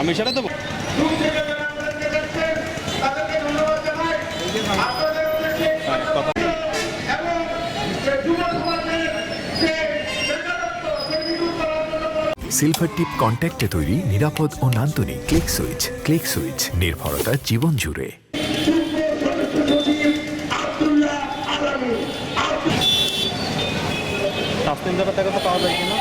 আমি সেটা দেবো। সিলভার টিপ কন্ট্যাক্টে তৈরি নিরাপদ ও নান্দনিক ক্লিক সুইচ নির্ভরতা জীবন জুড়ে। সাসপেন্সারটা দেখো তো পাওয়া যায় কিনা।